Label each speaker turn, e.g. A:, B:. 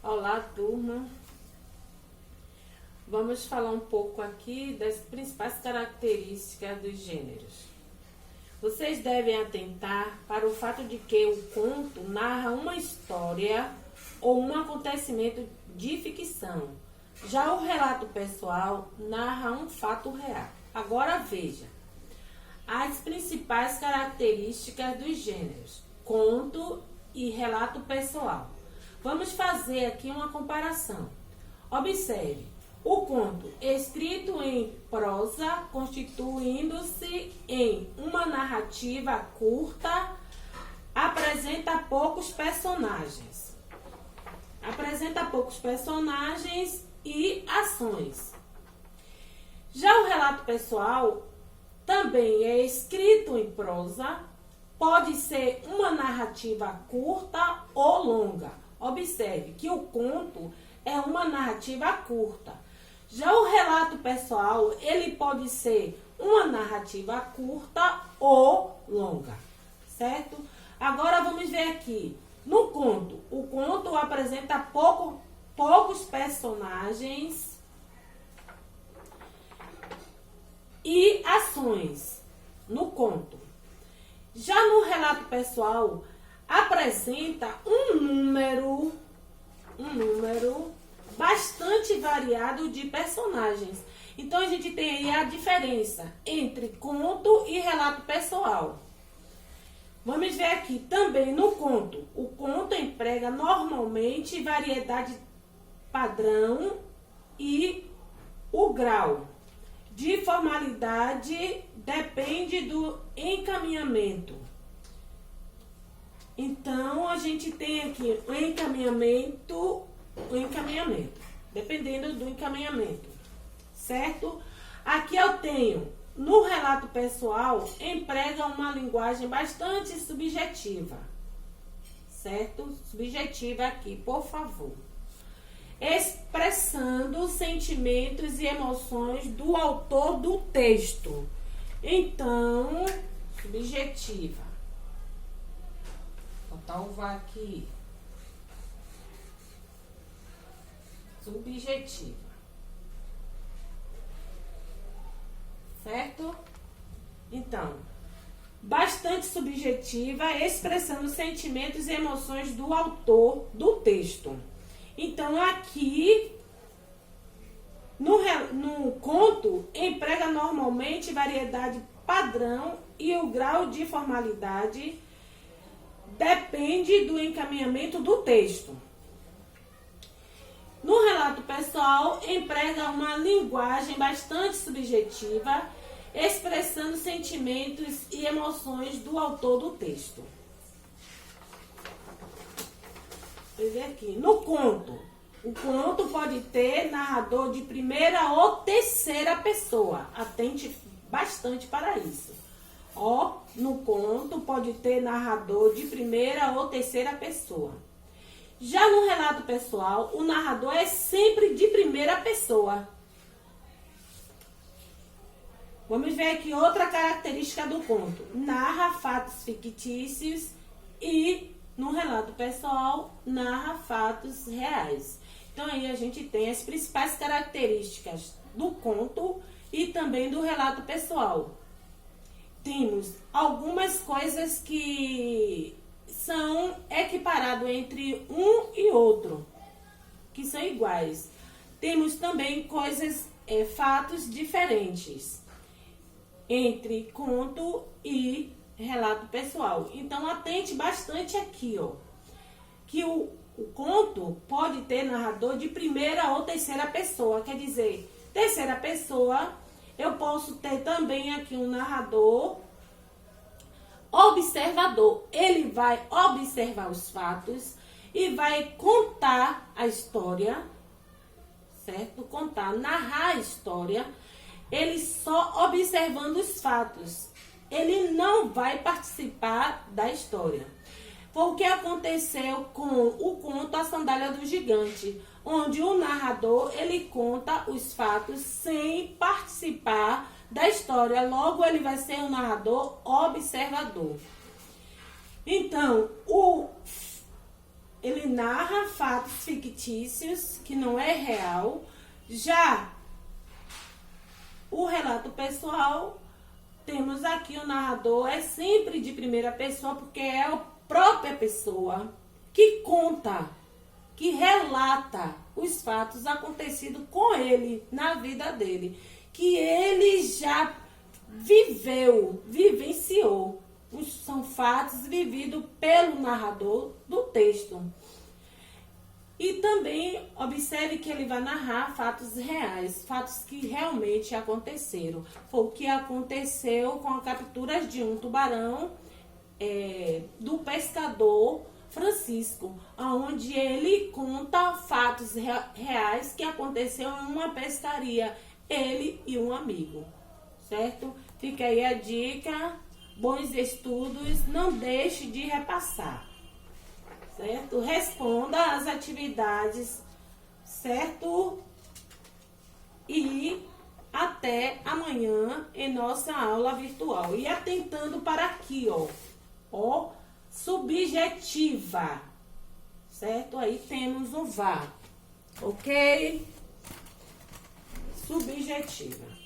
A: Olá, turma. Vamos falar um pouco aqui das principais características dos gêneros. Vocês devem atentar para o fato de que o conto narra uma história ou um acontecimento de ficção. Já o relato pessoal narra um fato real. Agora veja as principais características dos gêneros, conto e relato pessoal. Vamos fazer aqui uma comparação. Observe, o conto escrito em prosa, constituindo-se em uma narrativa curta, apresenta poucos personagens. E ações. Já o relato pessoal também é escrito em prosa, pode ser uma narrativa curta ou longa. Observe que o conto é uma narrativa curta. Já o relato pessoal, ele pode ser uma narrativa curta ou longa, certo? Agora vamos ver aqui. No conto, o conto apresenta poucos personagens e ações no conto. Já no relato pessoal, apresenta um número bastante variado de personagens. Então, a gente tem aí a diferença entre conto e relato pessoal. Vamos ver aqui também no conto. O conto emprega normalmente variedade padrão e o grau de formalidade depende do encaminhamento. Então, a gente tem aqui o encaminhamento, dependendo do encaminhamento, certo? Aqui eu tenho, no relato pessoal, emprega uma linguagem bastante subjetiva, certo? Subjetiva aqui, por favor. Expressando sentimentos e emoções do autor do texto. Então, subjetiva. Vou botar o vá aqui. Subjetiva. Certo? Então, bastante subjetiva, expressando sentimentos e emoções do autor do texto. Então, aqui, no conto, emprega normalmente variedade padrão e o grau de formalidade depende do encaminhamento do texto. No relato pessoal, emprega uma linguagem bastante subjetiva, expressando sentimentos e emoções do autor do texto. Vamos ver aqui. No conto, o conto pode ter narrador de primeira ou terceira pessoa. Atente bastante para isso. No conto pode ter narrador de primeira ou terceira pessoa. Já no relato pessoal, o narrador é sempre de primeira pessoa. Vamos ver aqui outra característica do conto. Narra fatos fictícios e, no relato pessoal, narra fatos reais. Então, aí a gente tem as principais características do conto e também do relato pessoal. Temos algumas coisas que são equiparados entre um e outro, que são iguais. Temos também fatos diferentes entre conto e relato pessoal. Então, atente bastante aqui, que o conto pode ter narrador de primeira ou terceira pessoa. Quer dizer, terceira pessoa, eu posso ter também aqui um narrador observador. Ele vai observar os fatos e vai contar a história, certo? Narrar a história, ele só observando os fatos. Ele não vai participar da história. Foi o que aconteceu com o conto A Sandália do Gigante, onde o narrador, ele conta os fatos sem participar da história. Logo, ele vai ser um narrador observador. Então, ele narra fatos fictícios, que não é real. Já o relato pessoal, temos aqui o narrador, é sempre de primeira pessoa, porque é a própria pessoa que conta, que relata os fatos acontecidos com ele, na vida dele, que ele já viveu, vivenciou. São fatos vividos pelo narrador do texto. E também observe que ele vai narrar fatos reais, fatos que realmente aconteceram. Foi o que aconteceu com a captura de um tubarão do pescador Francisco, onde ele conta fatos reais que aconteceu em uma pescaria, ele e um amigo, certo? Fica aí a dica, bons estudos, não deixe de repassar, certo? Responda as atividades, certo? E até amanhã em nossa aula virtual. E atentando para aqui, ó, subjetiva, certo? Aí temos o VAR, ok? Subjetiva.